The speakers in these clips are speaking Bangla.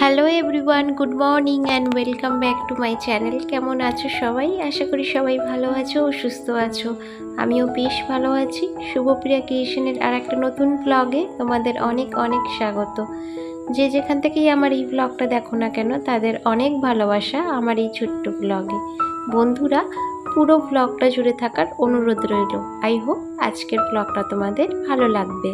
Hello everyone, good morning and welcome back to my channel. কেমন আছো সবাই? আশা করি সবাই ভালো আছো ও সুস্থ আছো। আমিও বেশ ভালো আছি। শুভপ্রিয়া ক্রিয়েশনের আর একটা নতুন ব্লগে তোমাদের অনেক অনেক স্বাগত। যে যেখান থেকেই আমার এই ব্লগটা দেখো না কেন, তাদের অনেক ভালোবাসা আমার এই ছোট্ট ব্লগে। বন্ধুরা, পুরো ব্লগটা জুড়ে থাকার অনুরোধ রইল। আই হোপ আজকের ব্লগটা তোমাদের ভালো লাগবে।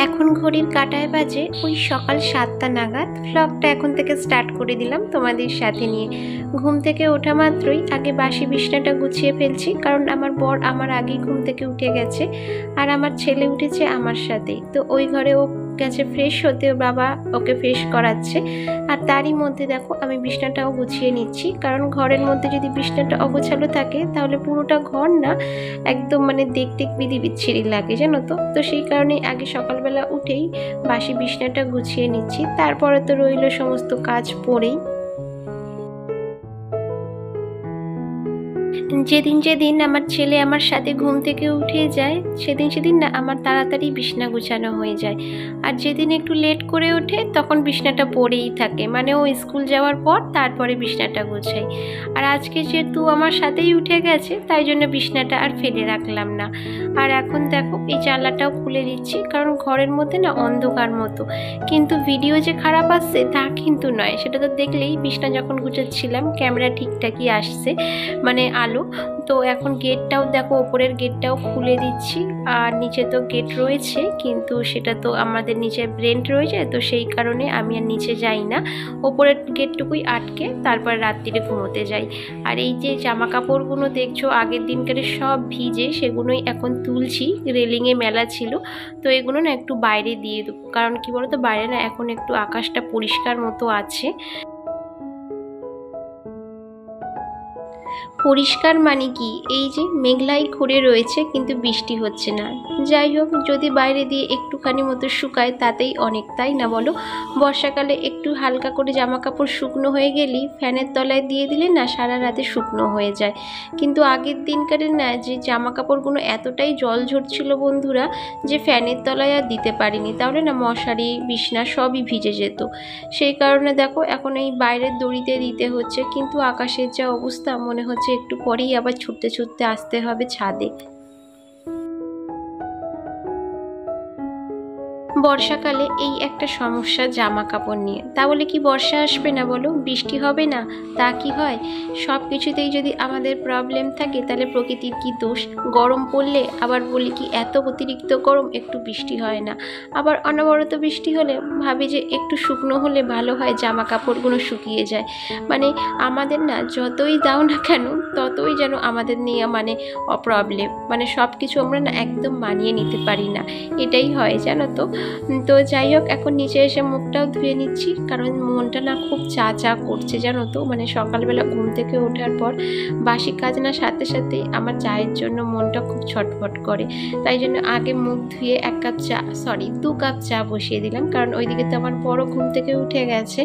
এখন ঘড়ির কাঁটায় বাজে ওই সকাল 7টা নাগাদ। ব্লগটা এখন থেকে স্টার্ট করে দিলাম তোমাদের সাথে নিয়ে। ঘুম থেকে ওঠা মাত্রই আগে বাসি বিছানাটা গুছিয়ে ফেলছি, কারণ আমার বর আমার আগেই ঘুম থেকে উঠে গেছে আর আমার ছেলে উঠেছে আমার সাথেই। তো ওই ঘরে ও গেছে ফ্রেশ হতে, বাবা ওকে ফ্রেশ করাচ্ছে। আর তারই মধ্যে দেখো আমি বিছানাটাও গুছিয়ে নিচ্ছি, কারণ ঘরের মধ্যে যদি বিছানাটা অগোছালো থাকে তাহলে পুরোটা ঘর না একদম দেখতে বিচ্ছিরি লাগে, জানো তো। তো সেই কারণে আগে সকালবেলা উঠেই বাসি বিছানাটা গুছিয়ে নিচ্ছি, তারপরে তো রইল সমস্ত কাজ পড়েই। যেদিন যেদিন আমার ছেলে আমার সাথে ঘুম থেকে উঠে যায় সেদিন না আমার তাড়াতাড়ি বিছানা গুছানো হয়ে যায়। আর যেদিন একটু লেট করে ওঠে তখন বিছানাটা পড়েই থাকে, ও স্কুল যাওয়ার পর তারপরে বিছানাটা গোছাই। আর আজকে যেহেতু আমার সাথেই উঠে গেছে তাই জন্য বিছানাটা আর ফেলে রাখলাম না। আর এখন দেখো এই জানলাটাও খুলে দিচ্ছি, কারণ ঘরের মধ্যে না অন্ধকার মতো। কিন্তু ভিডিও যে খারাপ আসছে তা কিন্তু নয়, সেটা তো দেখলেই। বিছানা যখন গুছাচ্ছিলাম ক্যামেরা ঠিকঠাকই আসছে, আলো। তো এখন গেটটাও দেখো, ওপরের গেটটাও খুলে দিচ্ছি। আর নিচে তো গেট রয়েছে, কিন্তু সেটা তো আমাদের নিচে রেন্ট রয়েছে, তো সেই কারণে আমি আর নিচে যাই না। ওপরের গেটটুকুই আটকে তারপর রাত্রিরে ঘুমোতে যাই। আর এই যে জামা কাপড়গুলো দেখছো আগের দিনকার সব ভিজে, সেগুলোই এখন তুলছি। রেলিংয়ে মেলা ছিল, তো এগুলো না একটু বাইরে দিয়ে দেবো, কারণ কি বলতো বাইরে না এখন একটু আকাশটা পরিষ্কার মতো আছে। পরিষ্কার কি, এই যে মেঘলাই করে রয়েছে কিন্তু বৃষ্টি হচ্ছে না। যাই হোক, যদি বাইরে দিয়ে একটুখানি মতো শুকায় তাতেই অনেক, তাই না বলো? বর্ষাকালে একটু হালকা করে জামা কাপড় শুকনো হয়ে গেলেই ফ্যানের তলায় দিয়ে দিলে না সারা রাতে শুকনো হয়ে যায়। কিন্তু আগের দিনকারের না যে জামা কাপড়গুলো এতটাই জল ঝরছিল বন্ধুরা, যে ফ্যানের তলায় আর দিতে পারিনি, তাহলে না মশারি বিছনা সবই ভিজে যেত। সেই কারণে দেখো এখন এই বাইরের দড়িতে দিতে হচ্ছে। কিন্তু আকাশের যা অবস্থা, মনে হচ্ছে একটু পরেই আবার ছুটতে ছুটতে আসতে হবে ছাদে। বর্ষাকালে এই একটা সমস্যা জামা কাপড় নিয়ে। তা বলে কি বর্ষা আসবে না বলো, বৃষ্টি হবে না? তা কি হয়? সব কিছুতেই যদি আমাদের প্রবলেম থাকে তাহলে প্রকৃতির কি দোষ? গরম পড়লে আবার বলি কি এত অতিরিক্ত গরম, একটু বৃষ্টি হয় না। আবার অনবরত বৃষ্টি হলে ভাবি যে একটু শুকনো হলে ভালো হয়, জামা কাপড়গুলো শুকিয়ে যায়। আমাদের না যতই দাও না কেন ততই যেন আমাদের নিয়ে প্রবলেম, সব কিছু আমরা না একদম মানিয়ে নিতে পারি না, এটাই হয় জানো তো। তো যাই হোক, এখন নিচে এসে মুখটাও ধুয়ে নিচ্ছি, কারণ মনটা না খুব চা চা করছে জানো তো। সকালবেলা ঘুম থেকে ওঠার পর বাসি কাজ না সাথে সাথে আমার চায়ের জন্য মনটা খুব ছটফট করে। তাই জন্য আগে মুখ ধুয়ে 2 কাপ চা বসিয়ে দিলাম, কারণ ওইদিকে তো আমার বড় ঘুম থেকে উঠে গেছে,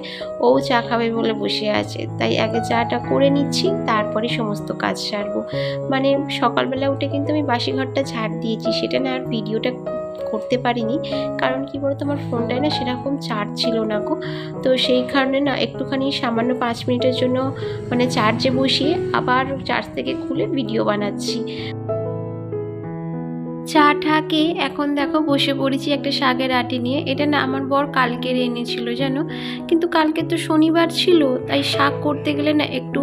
ও চা খাবে বলে বসে আছে। তাই আগে চাটা করে নিচ্ছি, তারপরে সমস্ত কাজ সারবো। সকালবেলা উঠে কিন্তু আমি বাসি ঘরটা ঝাড় দিয়েছি, সেটা না আর ভিডিওটা করতে পারিনি, কারণ কি বলতো আমার ফোনটায় না সেরকম চার্জ ছিল না গো। তো সেই কারণে না একটুখানি সামান্য 5 মিনিটের জন্য চার্জে বসিয়ে আবার চার্জ থেকে খুলে ভিডিও বানাচ্ছি। চা ঠাকে এখন দেখো বসে পড়েছি একটা শাকের আটি নিয়ে। এটা না আমার বর কালকের এনেছিল জানো, কিন্তু কালকে তো শনিবার ছিল, তাই শাক করতে গেলে না একটু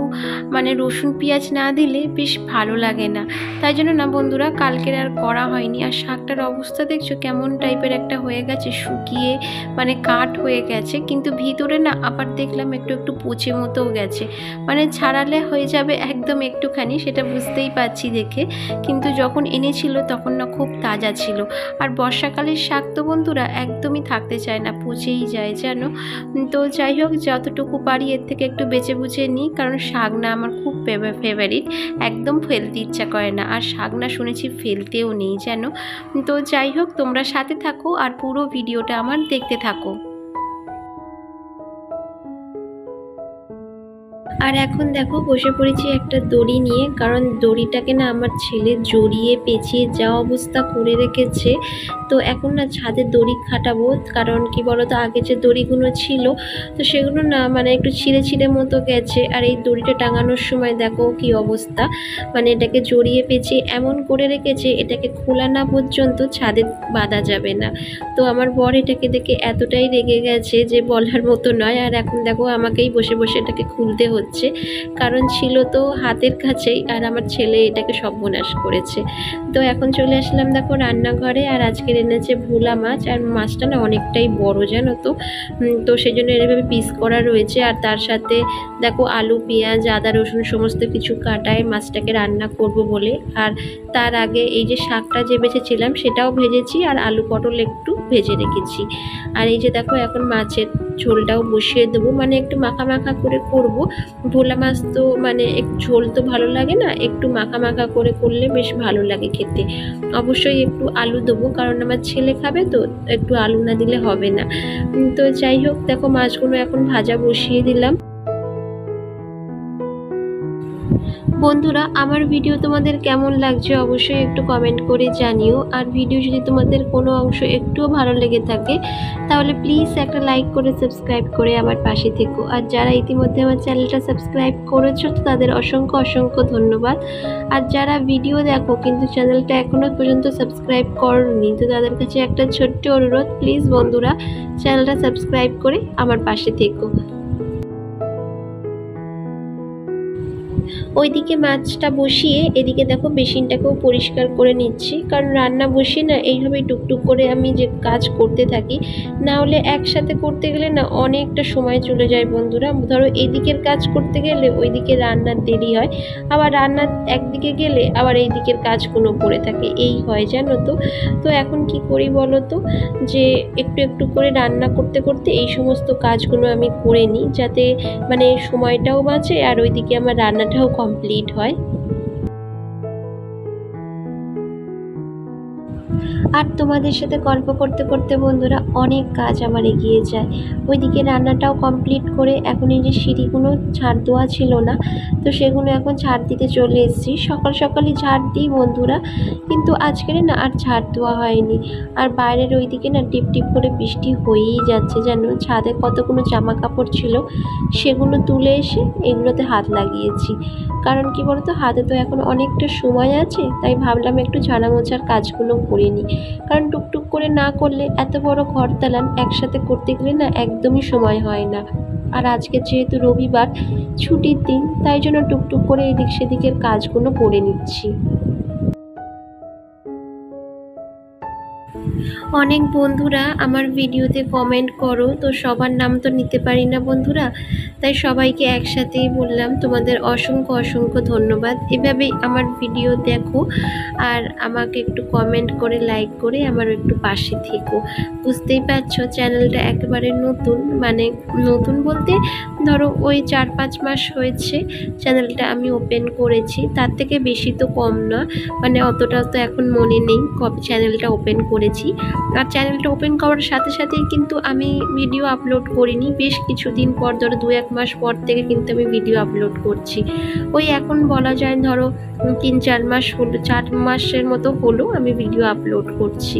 রসুন পেঁয়াজ না দিলে বেশ ভালো লাগে না। তাই জন্য না বন্ধুরা কালকের আর করা হয়নি। আর শাকটার অবস্থা দেখছো কেমন টাইপের একটা হয়ে গেছে, শুকিয়ে কাঠ হয়ে গেছে, কিন্তু ভিতরে না আবার দেখলাম একটু একটু পচে মতোও গেছে। ছাড়ালে হয়ে যাবে একদম একটুখানি, সেটা বুঝতেই পারছি দেখে, কিন্তু যখন এনেছিল তখন না খুব তাজা ছিল। আর বর্ষাকালের শাক তো বন্ধুরা একদমই থাকতে চায় না, পচেই যায় জানো। তো যাই হোক, যতটুকু পারি এর থেকে একটু বেছে বুঝে নিই, কারণ শাক না আমার খুব ফেভারিট, একদম ফেলতে ইচ্ছা করে না। আর শাক না শুনেছি ফেলতেও নেই জানো। তো যাই হোক, তোমরা সাথে থাকো আর পুরো ভিডিওটা আমার দেখতে থাকো। আর এখন দেখো বসে পড়েছি একটা দড়ি নিয়ে, কারণ দড়িটাকে না আমার ছেলে জড়িয়ে পেঁচিয়ে যা অবস্থা করে রেখেছে। তো এখন না ছাদে দড়ি খাটাবো, কারণ কি বলতো আগে যে দড়িগুলো ছিল তো সেগুলো না মানে একটু ছিঁড়ে ছিঁড়ে মতো গেছে। আর এই দড়িটা টাঙানোর সময় দেখো কি অবস্থা, মানে এটাকে জড়িয়ে পেঁচিয়ে এমন করে রেখেছে এটাকে খোলা না পর্যন্ত ছাদে বাঁধা যাবে না। তো আমার বর এটাকে দেখে এতটাই রেগে গেছে যে বলার মতো নয়। আর এখন দেখো আমাকেই বসে বসে এটাকে খুলতে হচ্ছে, কারণ ছিল তো হাতের কাছেই আর আমার ছেলে এটাকে সর্বনাশ করেছে। তো এখন চলে আসলাম দেখো রান্নাঘরে, আর আজকের এনেছে ভোলা মাছ। আর মাছটা না অনেকটাই বড় জানো তো, তো সেই জন্য এভাবে পিস করা রয়েছে। আর তার সাথে দেখো আলু পেঁয়াজ আদা রসুন সমস্ত কিছু কাটায় মাছটাকে রান্না করব বলে। আর তার আগে এই যে শাকটা যে বেছেছিলাম সেটাও ভেজেছি, আর আলু পটল একটু ভেজে রেখেছি। আর এই যে দেখো এখন মাছের ঝোলটাও বসিয়ে দেবো, মানে একটু মাখা মাখা করে করব। ভোলা মাছ তো মানে একটু ঝোল তো ভালো লাগে না, একটু মাখা মাখা করে করলে বেশ ভালো লাগে খেতে। অবশ্যই একটু আলু দেবো, কারণ আমার ছেলে খাবে তো, একটু আলু না দিলে হবে না। তো যাই হোক দেখো মাছগুলো এখন ভাজা বসিয়ে দিলাম। বন্ধুরা আমার ভিডিও তোমাদের কেমন লাগছে অবশ্যই একটু কমেন্ট করে জানিও। আর ভিডিও যদি তোমাদের কোনো অংশ একটুও ভালো লেগে থাকে তাহলে প্লিজ একটা লাইক করে সাবস্ক্রাইব করে আমার পাশে থেকো। আর যারা ইতিমধ্যে আমার চ্যানেলটা সাবস্ক্রাইব করেছো তো তাদের অসংখ্য অসংখ্য ধন্যবাদ। আর যারা ভিডিও দেখো কিন্তু চ্যানেলটা এখনও পর্যন্ত সাবস্ক্রাইব করোনি তো তাদের কাছে একটা ছোট্ট অনুরোধ, প্লিজ বন্ধুরা চ্যানেলটা সাবস্ক্রাইব করে আমার পাশে থেকো। ওইদিকে মাছটা বসিয়ে এদিকে দেখো বেসিনটাকেও পরিষ্কার করে নিচ্ছি, কারণ রান্না বসিয়ে না এইভাবেই টুকটুক করে আমি যে কাজ করতে থাকি, না হলে একসাথে করতে গেলে না অনেকটা সময় চলে যায় বন্ধুরা। ধরো এইদিকের কাজ করতে গেলে ওইদিকে রান্নার দেরি হয়, আবার রান্নার একদিকে গেলে আবার এই দিকের কাজগুলো পড়ে থাকে, এই হয় জানো তো। তো এখন কি করি বলো তো, যে একটু একটু করে রান্না করতে করতে এই সমস্ত কাজগুলো আমি করে নিই, যাতে মানে সময়টাও বাঁচে আর ওইদিকে আমার রান্নাটাও কমপ্লিট হয়। আর তোমাদের সাথে গল্প করতে করতে বন্ধুরা অনেক কাজ আমার এগিয়ে যায়। ওইদিকে রান্নাটাও কমপ্লিট করে এখন এই যে সিঁড়িগুলো ঝাড় দেওয়া ছিল না তো সেগুলো এখন ঝাড় দিতে চলে এসেছি। সকাল সকালই ঝাড় দিই বন্ধুরা, কিন্তু আজকের না আর ঝাড় দেওয়া হয়নি। আর বাইরের ওইদিকে না টিপ টিপ করে বৃষ্টি হয়েই যাচ্ছে, যেন ছাদে কতগুলো জামা কাপড় ছিল সেগুলো তুলে এসে এগুলোতে হাত লাগিয়েছি। কারণ কি বলতো হাতে তো এখন অনেকটা সময় আছে, তাই ভাবলাম একটু ঝাড়া মোছার কাজগুলো করে নিই। কারণ টুকটুক করে না করলে এত বড় ঘর দালান একসাথে করতে গেলে না একদমই সময় হয় না। আর আজকে যেহেতু রবিবার ছুটির দিন, তাই জন্য টুকটুক করে এদিক সেদিকের কাজগুলো করে নিচ্ছি। অনেক বন্ধুরা আমার ভিডিওতে কমেন্ট করো, তো সবার নাম তো নিতে পারি না বন্ধুরা, তাই সবাইকে একসাথেই বললাম তোমাদের অসংখ্য অসংখ্য ধন্যবাদ। এভাবেই আমার ভিডিও দেখো আর আমাকে একটু কমেন্ট করে লাইক করে আমার একটু পাশে থেকো। বুঝতেই পারছো চ্যানেলটা একেবারে নতুন, মানে নতুন বলতে ধরো ওই 4-5 মাস হয়েছে চ্যানেলটা আমি ওপেন করেছি, তার থেকে বেশি তো কম না, মানে অতটাও তো এখন মনে নেই কবে চ্যানেলটা ওপেন করেছি। আর চ্যানেলটা ওপেন করার সাথে সাথেই কিন্তু আমি ভিডিও আপলোড করিনি, বেশ কিছুদিন পর ধরো 2-1 মাস পর থেকে কিন্তু আমি ভিডিও আপলোড করছি। ওই এখন বলা যায় ধরো 3-4 মাস হলো, 4 মাসের মতো হলো আমি ভিডিও আপলোড করছি।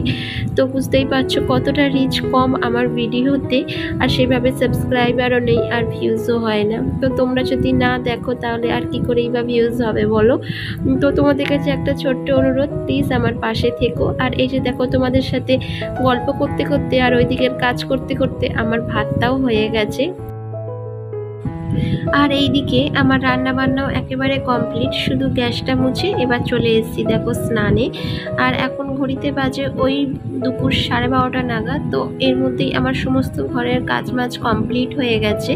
তো বুঝতেই পারছো কতটা রিচ কম আমার ভিডিওতে, আর সেভাবে সাবস্ক্রাইবারও নেই আর ভিউজও হয় না। তো তোমরা যদি না দেখো তাহলে আর কি করেই বা ভিউজ হবে বলো। তো তোমাদের কাছে একটা ছোট্ট অনুরোধ, প্লিজ আমার পাশে থেকো। আর এই যে দেখো তোমাদের সাথে গল্প করতে করতে আর ওই দিকের কাজ করতে করতে আমার ভাতটাও হয়ে গেছে। আর এইদিকে আমার রান্না বান্নাও একেবারে কমপ্লিট, শুধু গ্যাসটা মুছে এবার চলে এসেছি দেখো স্নানে। আর এখন ঘড়িতে বাজে ওই দুপুর 12:30 নাগাদ। তো এর মধ্যেই আমার সমস্ত ঘরের কাজ মাজ কমপ্লিট হয়ে গেছে।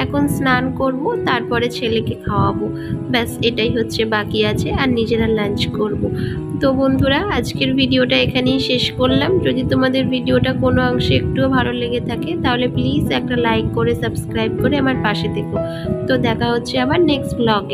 এখন স্নান করব, তারপরে ছেলেকে খাওয়াবো, ব্যাস এটাই হচ্ছে বাকি আছে, আর নিজেরা লাঞ্চ করব। তো বন্ধুরা আজকের ভিডিওটা এখানেই শেষ করলাম। যদি তোমাদের ভিডিওটা কোনো অংশে একটুও ভালো লেগে থাকে তাহলে প্লিজ একটা লাইক করে সাবস্ক্রাইব করে আমার পাশে থেকো। তো দেখা হচ্ছে আবার নেক্সট ব্লগে।